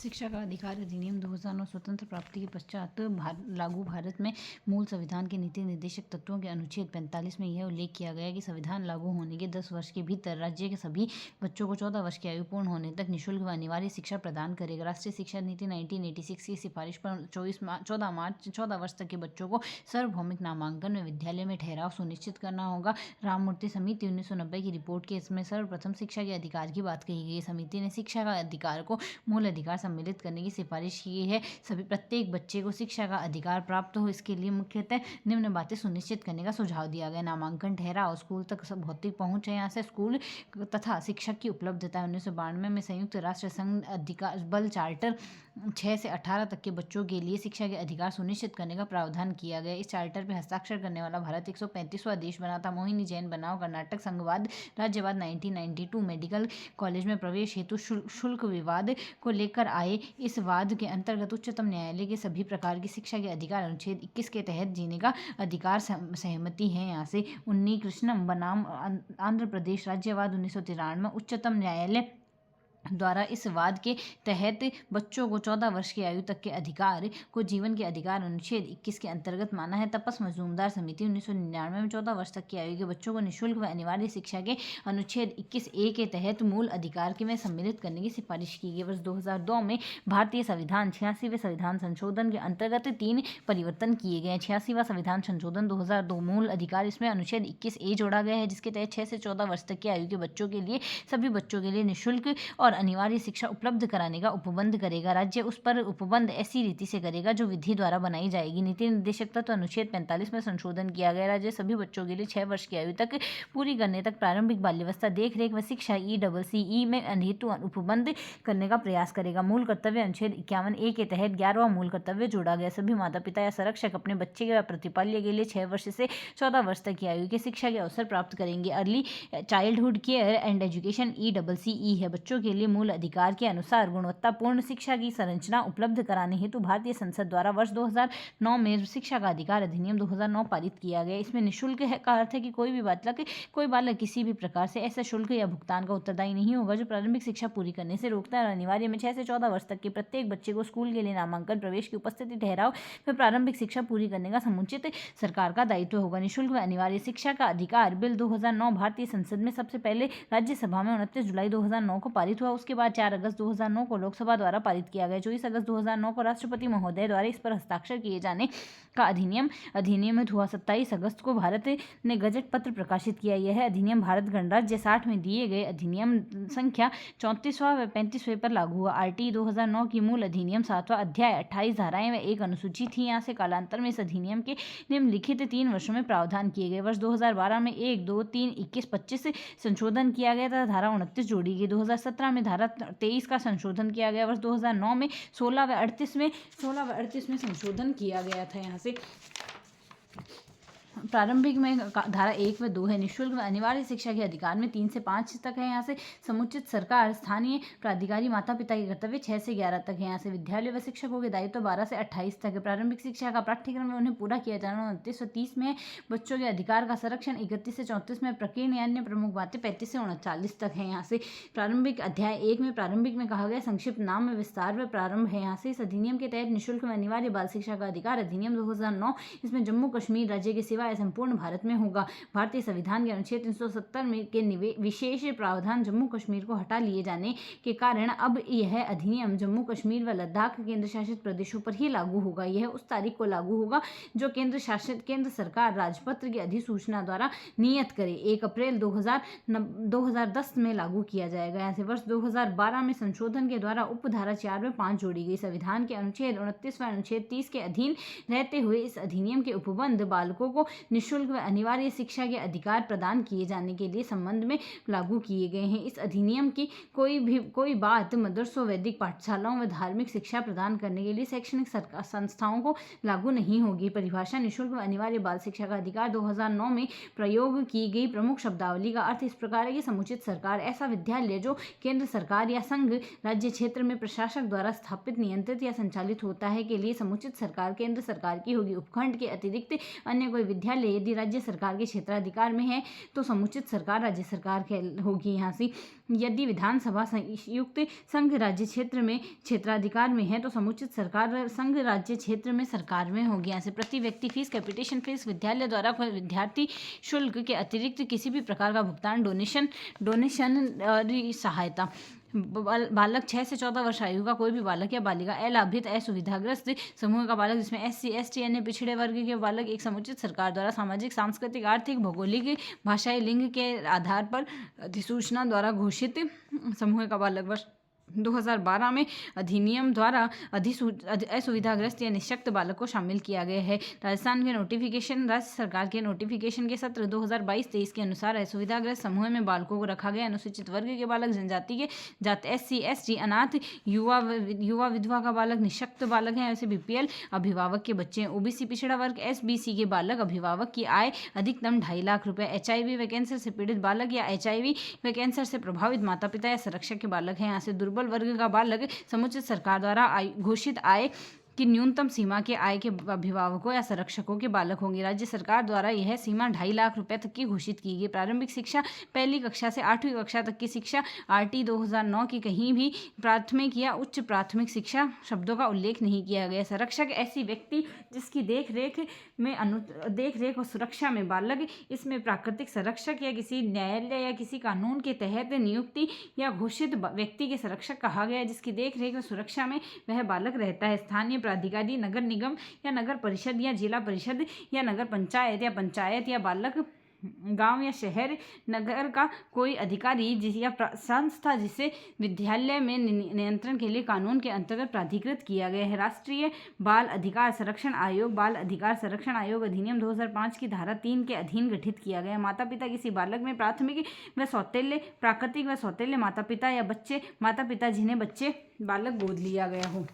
शिक्षा का अधिकार अधिनियम 2009 स्वतंत्र प्राप्ति के पश्चात लागू भारत में मूल संविधान के नीति निर्देशक तत्वों के अनुच्छेद 45 में यह उल्लेख किया गया कि संविधान लागू होने के 10 वर्ष के भीतर राज्य के सभी बच्चों को 14 वर्ष की आयु पूर्ण होने तक निःशुल्क व अनिवार्य शिक्षा प्रदान करेगा। राष्ट्रीय शिक्षा नीति 1986 की सिफारिश पर 14 वर्ष तक के बच्चों को सार्वभौमिक नामांकन में विद्यालय में ठहराव सुनिश्चित करना होगा। राममूर्ति समिति 1990 की रिपोर्ट के इसमें सर्वप्रथम शिक्षा के अधिकार की बात कही गई। समिति ने शिक्षा का अधिकार को मूल अधिकार सम्मिलित करने की सिफारिश की है। प्रत्येक बच्चे को शिक्षा का अधिकार प्राप्त हो, इसके लिए मुख्यतः निम्न बातें सुनिश्चित करने का सुझाव दिया गया। नामांकन, ठहराव, स्कूल तक भौतिक पहुंच है, यहाँ से स्कूल तथा शिक्षक की उपलब्धता। 1992 में संयुक्त राष्ट्र संघ अधिकार बल चार्टर 6 से 18 तक के बच्चों के लिए शिक्षा के अधिकार सुनिश्चित करने का प्रावधान किया गया। इस चार्टर पर हस्ताक्षर करने वाला भारत 135वां देश बना था। मोहिनी जैन बनाम कर्नाटक संघवाद राज्यवाद 1992 मेडिकल कॉलेज में प्रवेश हेतु शुल्क विवाद को लेकर आए। इस वाद के अंतर्गत उच्चतम न्यायालय के सभी प्रकार की शिक्षा के अधिकार अनुच्छेद 21 के तहत जीने का अधिकार सहमति है। यहाँ से उन्नी कृष्णम बनाम आंध्र प्रदेश राज्यवाद 1993 उच्चतम न्यायालय द्वारा इस वाद के तहत बच्चों को 14 वर्ष की आयु तक के अधिकार को जीवन के अधिकार अनुच्छेद 21 के अंतर्गत माना है। तपस मजूमदार समिति 1999 में 14 वर्ष तक की आयु के बच्चों को निःशुल्क व अनिवार्य शिक्षा के अनुच्छेद 21A के तहत मूल अधिकार के में सम्मिलित करने की सिफारिश की गई। वर्ष 2002 में भारतीय संविधान 86वें संविधान संशोधन के अंतर्गत 3 परिवर्तन किए गए। 86वां संविधान संशोधन 2002 मूल अधिकार, इसमें अनुच्छेद 21A जोड़ा गया है, जिसके तहत 6 से 14 वर्ष तक की आयु के बच्चों के लिए सभी बच्चों के लिए निःशुल्क और अनिवार्य शिक्षा उपलब्ध कराने का उपबंध करेगा। राज्य उस पर उपबंध ऐसी रीति से करेगा जो विधि द्वारा बनाई जाएगी। नीति निर्देशक तत्व अनुच्छेद 45 में संशोधन किया गया। राज्य सभी बच्चों के लिए 6 वर्ष की आयु तक पूरी करने तक प्रारंभिक बाल्यावस्था देखरेख व शिक्षा ECCE में हेतु उपबंध करने का प्रयास करेगा। मूल कर्तव्य अनुच्छेद 51A के तहत 11वां मूल कर्तव्य जोड़ा गया। सभी माता पिता या संरक्षक अपने बच्चे के प्रतिपाल्य के लिए 6 वर्ष से 14 वर्ष तक की आयु के शिक्षा के अवसर प्राप्त करेंगे। Early childhood care and education ECCE है। बच्चों के लिए मूल अधिकार के अनुसार गुणवत्तापूर्ण शिक्षा की संरचना उपलब्ध कराने हेतु भारतीय संसद द्वारा वर्ष 2009 में शिक्षा का अधिकार अधिनियम 2009 पारित किया गया। इसमें निःशुल्क का अर्थ है कि कोई बालक किसी भी प्रकार से ऐसा शुल्क या भुगतान का उत्तरदायी नहीं होगा जो प्रारंभिक शिक्षा पूरी करने से रोकता है। और अनिवार्य में 6 से 14 वर्ष तक के प्रत्येक बच्चे को स्कूल के लिए नामांकन, प्रवेश की उपस्थिति, ठहराव व प्रारंभिक शिक्षा पूरी करने का समुचित सरकार का दायित्व होगा। निःशुल्क व अनिवार्य शिक्षा का अधिकार बिल 2009 भारतीय संसद में सबसे पहले राज्यसभा में 29 जुलाई 2009 को पारित हुआ। उसके बाद 4 अगस्त 2009 को लोकसभा द्वारा पारित किया गया। 24 अगस्त 2009 को राष्ट्रपति महोदय द्वारा इस पर हस्ताक्षर किए जाने का अधिनियमित हुआ। 27 अगस्त को भारत ने गजट पत्र प्रकाशित किया। यह अधिनियम भारत गणराज्य 60 में दिए गए अधिनियम संख्या 34वां व 35वें पर लागू हुआ। RT 2009 की मूल अधिनियम 7वां अध्याय 28 धाराएं व 1 अनुसूची थी। यहाँ से कालांतर में इस अधिनियम के निम्नलिखित 3 वर्षों में प्रावधान किए गए। वर्ष 2012 में 1, 2, 3, 21, 25 संशोधन किया गया तथा धारा 29 जोड़ी गई। 2017 में धारा 23 का संशोधन किया गया। वर्ष 2009 में 16 व 38 में संशोधन किया गया था। यहाँ से प्रारंभिक में धारा 1 व 2 है। निःशुल्क व अनिवार्य शिक्षा के अधिकार में 3 से 5 तक है। यहाँ से समुचित सरकार, स्थानीय प्राधिकारी, माता पिता के कर्तव्य 6 से 11 तक है। यहाँ से विद्यालय व शिक्षकों के दायित्व 12 से 28 तक है। प्रारंभिक शिक्षा का पाठ्यक्रम में उन्हें पूरा किया जाना 29 से 30 में है। बच्चों के अधिकार का संरक्षण 31 से 34 में, प्रकीर्ण अन्य प्रमुख बातें 35 से 39 तक है। यहाँ से प्रारंभिक अध्याय 1 में प्रारंभिक में कहा गया संक्षिप्त नाम में विस्तार व प्रारंभ है। यहाँ से इस अधिनियम के तहत निःशुल्क व अनिवार्य बाल शिक्षा का अधिकार अधिनियम 2009, इसमें जम्मू कश्मीर राज्य के सिवा संपूर्ण भारत में होगा। भारतीय संविधान के अनुच्छेद 370 में के विशेष प्रावधान जम्मू कश्मीर को हटा लिए जाने के कारण अब यह अधिनियम जम्मू कश्मीर व लद्दाख केंद्र शासित प्रदेशों पर ही लागू होगा। यह उस तारीख को लागू होगा जो केंद्र सरकार राजपत्र की अधिसूचना द्वारा नियत करे। 1 अप्रैल 2010 में लागू किया जाएगा। यहाँ से वर्ष 2012 में संशोधन के द्वारा उपधारा 4 व 5 जोड़ी गई। संविधान के अनुच्छेद 29 व अनुच्छेद 30 के अधीन रहते हुए इस अधिनियम के उपबंध बालकों को निःशुल्क व अनिवार्य शिक्षा के अधिकार प्रदान किए जाने के लिए संबंध में लागू किए गए हैं। इस अधिनियम की कोई बात मदरसों, वैदिक पाठशालाओं व धार्मिक शिक्षा प्रदान करने के लिए शैक्षणिक संस्थाओं को लागू नहीं होगी। परिभाषा निःशुल्क व अनिवार्य बाल शिक्षा का अधिकार 2009 में प्रयोग की गई प्रमुख शब्दावली का अर्थ इस प्रकार है कि समुचित सरकार ऐसा विद्यालय जो केंद्र सरकार या संघ राज्य क्षेत्र में प्रशासक द्वारा स्थापित, नियंत्रित या संचालित होता है के लिए समुचित सरकार केंद्र सरकार की होगी। उपखंड के अतिरिक्त अन्य कोई विद्यालय यदि राज्य सरकार के क्षेत्राधिकार में है तो समुचित सरकार राज्य सरकार होगी यहाँ से। यदि विधानसभा संयुक्त संघ राज्य क्षेत्र में क्षेत्राधिकार में है तो समुचित सरकार संघ राज्य क्षेत्र में सरकार में होगी। यहाँ से प्रति व्यक्ति फीस, कैपिटेशन फीस, विद्यालय द्वारा विद्यार्थी शुल्क के अतिरिक्त किसी भी प्रकार का भुगतान, डोनेशन सहायता। बालक 6 से 14 वर्ष आयु का कोई भी बालक या बालिका, अलाभित असुविधाग्रस्त समूह का बालक जिसमें SC, ST अन्य पिछड़े वर्ग के बालक एक समुचित सरकार द्वारा सामाजिक, सांस्कृतिक, आर्थिक, भौगोलिक, भाषाई, लिंग के आधार पर अधिसूचना द्वारा घोषित समूह का बालक। वर्ष 2012 में अधिनियम द्वारा असुविधाग्रस्त या निःशक्त बालक को शामिल किया गया है। राजस्थान के नोटिफिकेशन, राज्य सरकार के नोटिफिकेशन के सत्र 2022-23 के अनुसार असुविधाग्रस्त समूह में बालकों को रखा गया। अनुसूचित वर्ग के बालक, जनजाति के जाति SC, ST, अनाथ, युवा विधवा का बालक, निःशक्त बालक हैं। ऐसे BPL अभिभावक के बच्चे हैं। OBC पिछड़ा वर्ग SBC के बालक अभिभावक की आय अधिकतम 2.5 लाख रुपए। HIV व कैंसर से पीड़ित बालक या HIV व कैंसर से प्रभावित माता पिता या संरक्षक के बालक हैं। यहाँ से दुर्बल वर्ग का बालक समुचित सरकार द्वारा घोषित आय की न्यूनतम सीमा के आय के अभिभावकों या संरक्षकों के बालक होंगे। राज्य सरकार द्वारा यह सीमा 2.5 लाख रुपए तक की घोषित की गई। प्रारंभिक शिक्षा पहली कक्षा से 8वीं कक्षा तक की शिक्षा RT 2009 की कहीं भी प्राथमिक या उच्च प्राथमिक शिक्षा शब्दों का उल्लेख नहीं किया गया। संरक्षक ऐसी व्यक्ति जिसकी देख रेख और सुरक्षा में बालक, इसमें प्राकृतिक संरक्षक या किसी न्यायालय या किसी कानून के तहत नियुक्ति या घोषित व्यक्ति के संरक्षक कहा गया जिसकी देख रेख और सुरक्षा में वह बालक रहता है। स्थानीय प्राधिकारी, नगर निगम या नगर परिषद या जिला परिषद या नगर पंचायत या बालक गांव या शहर नगर का कोई अधिकारी या संस्था जिसे विद्यालय में नियंत्रण के लिए कानून के अंतर्गत प्राधिकृत किया गया है। राष्ट्रीय बाल अधिकार संरक्षण आयोग, बाल अधिकार संरक्षण आयोग अधिनियम 2005 की धारा 3 के अधीन गठित किया गया। माता पिता किसी बालक में प्राथमिक व सौतेल्य, प्राकृतिक व सौतेल्य माता पिता या माता पिता जिन्हें बच्चे बालक गोद लिया गया हो।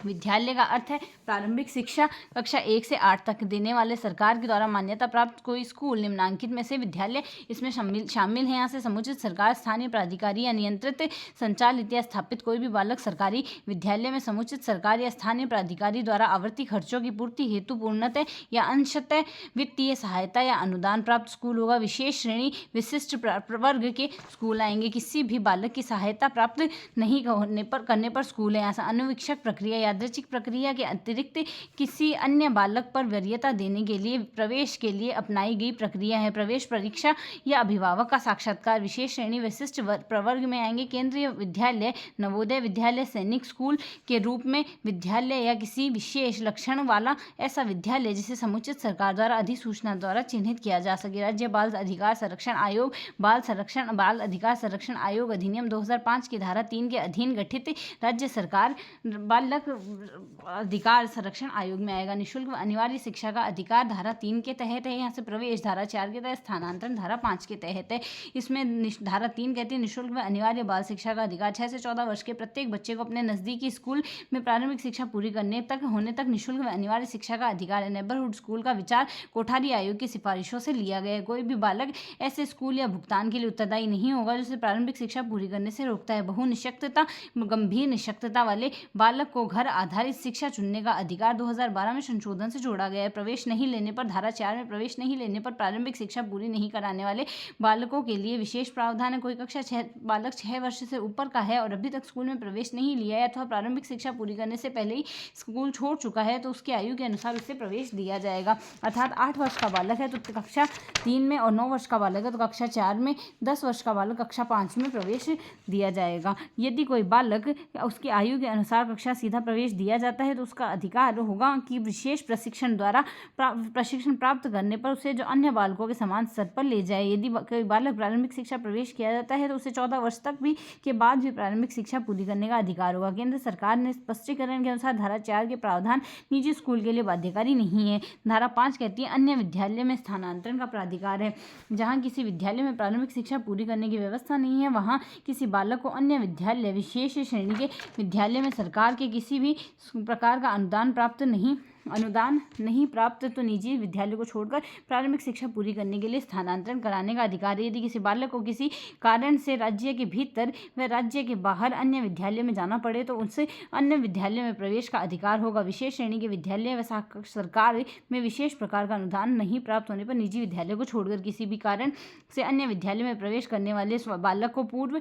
विद्यालय का अर्थ है प्रारंभिक शिक्षा कक्षा 1 से 8 तक देने वाले सरकार के द्वारा मान्यता प्राप्त कोई स्कूल। निम्नांकित में से विद्यालय इसमें शामिल है। यहाँ से समुचित सरकार, स्थानीय प्राधिकारी या नियंत्रित, संचालित या स्थापित कोई भी बालक सरकारी विद्यालय में समुचित सरकार या स्थानीय प्राधिकारी द्वारा आवर्ती खर्चों की पूर्ति हेतु पूर्णतः या अंशतः वित्तीय सहायता या अनुदान प्राप्त स्कूल होगा। विशेष श्रेणी विशिष्ट वर्ग के स्कूल आएंगे। किसी भी बालक की सहायता प्राप्त नहीं करने पर स्कूल है। यहाँ से अनुवीक्षक प्रक्रिया, यादृच्छिक प्रक्रिया के अतिरिक्त किसी अन्य बालक पर वरीयता देने के लिए प्रवेश के लिए अपनाई गई प्रक्रिया है। प्रवेश परीक्षा या अभिभावक का साक्षात्कार। विशेष श्रेणी विशिष्ट प्रवर्ग में आएंगे केंद्रीय विद्यालय, नवोदय विद्यालय, सैनिक स्कूल के रूप में विद्यालय या किसी विशेष लक्षण वाला ऐसा विद्यालय जिसे समुचित सरकार द्वारा अधिसूचना द्वारा चिन्हित किया जा सके। राज्य बाल अधिकार संरक्षण आयोग, बाल अधिकार संरक्षण आयोग अधिनियम 2005 की धारा 3 के अधीन गठित राज्य सरकार बालक अधिकार संरक्षण आयोग में आएगा। निःशुल्क व अनिवार्य शिक्षा का अधिकार धारा 3 के तहत है। यहाँ से प्रवेश धारा 4 के तहत, स्थानांतरण धारा 5 के तहत है। इसमें धारा 3 कहती है निःशुल्क व अनिवार्य बाल शिक्षा का अधिकार 6 से 14 वर्ष के प्रत्येक बच्चे को अपने नजदीकी स्कूल में प्रारंभिक शिक्षा पूरी होने तक निःशुल्क व अनिवार्य शिक्षा का अधिकार है। नेबरहुड स्कूल का विचार कोठारी आयोग की सिफारिशों से लिया गया है। कोई भी बालक ऐसे स्कूल या भुगतान के लिए उत्तरदायी नहीं होगा जिसे प्रारंभिक शिक्षा पूरी करने से रोकता है। बहु निःशक्तता, गंभीर निःशक्तता वाले बालक को घर आधारित शिक्षा चुनने का अधिकार 2012 में संशोधन से जोड़ा गया है। प्रवेश नहीं लेने पर, धारा 4 में प्रवेश नहीं लेने पर प्रारंभिक शिक्षा पूरी नहीं कराने वाले बालकों के लिए विशेष प्रावधान है। कोई बालक 6 वर्ष से ऊपर का है और अभी तक स्कूल में प्रवेश नहीं लिया है अथवा प्रारंभिक शिक्षा पूरी करने से पहले ही स्कूल छोड़ चुका है तो उसकी आयु के अनुसार उसे प्रवेश दिया जाएगा। अर्थात 8 वर्ष का बालक है तो कक्षा 3 में और 9 वर्ष का बालक है तो कक्षा 4 में, 10 वर्ष का बालक कक्षा 5 में प्रवेश दिया जाएगा। यदि कोई बालक उसकी आयु के अनुसार कक्षा सीधा प्रवेश दिया जाता है तो उसका अधिकार होगा कि विशेष प्रशिक्षण प्राप्त करने पर उसे जो अन्य बालकों के समान स्तर पर ले जाए। यदि कोई बालक प्रारंभिक शिक्षा प्रवेश किया जाता है तो उसे 14 वर्ष तक भी के बाद भी प्रारंभिक शिक्षा पूरी करने का अधिकार होगा। केंद्र सरकार ने स्पष्टीकरण के अनुसार धारा 4 के प्रावधान निजी स्कूल के लिए बाध्यकारी नहीं है। धारा 5 कहती है अन्य विद्यालय में स्थानांतरण का प्राधिकार है। जहाँ किसी विद्यालय में प्रारंभिक शिक्षा पूरी करने की व्यवस्था नहीं है वहाँ किसी बालक को अन्य विद्यालय, विशेष श्रेणी के विद्यालय में सरकार के किसी भी प्रकार का अनुदान प्राप्त नहीं अनुदान नहीं प्राप्त तो निजी विद्यालयों को छोड़कर प्रारंभिक शिक्षा पूरी करने के लिए स्थानांतरण कराने का अधिकार है। यदि किसी बालक को किसी कारण से राज्य के भीतर व राज्य के बाहर अन्य विद्यालय में जाना पड़े तो उनसे अन्य विद्यालय में प्रवेश का अधिकार होगा। विशेष श्रेणी के विद्यालय व सरकार में विशेष प्रकार का अनुदान नहीं प्राप्त होने पर निजी विद्यालय को छोड़कर किसी भी कारण से अन्य विद्यालय में प्रवेश करने वाले बालक को पूर्व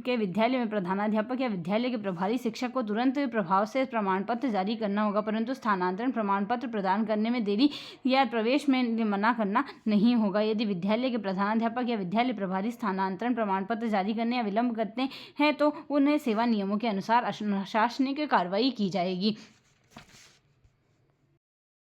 के विद्यालय में प्रधानाध्यापक या विद्यालय के प्रभारी शिक्षक को तुरंत प्रभाव से प्रमाण पत्र जारी करना होगा, परंतु स्थानांतरण प्रमाण पत्र प्रदान करने में देरी या प्रवेश में मना करना नहीं होगा। यदि विद्यालय के प्रधानाध्यापक या विद्यालय प्रभारी स्थानांतरण प्रमाण पत्र जारी करने या विलंब करते हैं तो उन्हें सेवा नियमों के अनुसार अनुशासनिक कार्रवाई की जाएगी।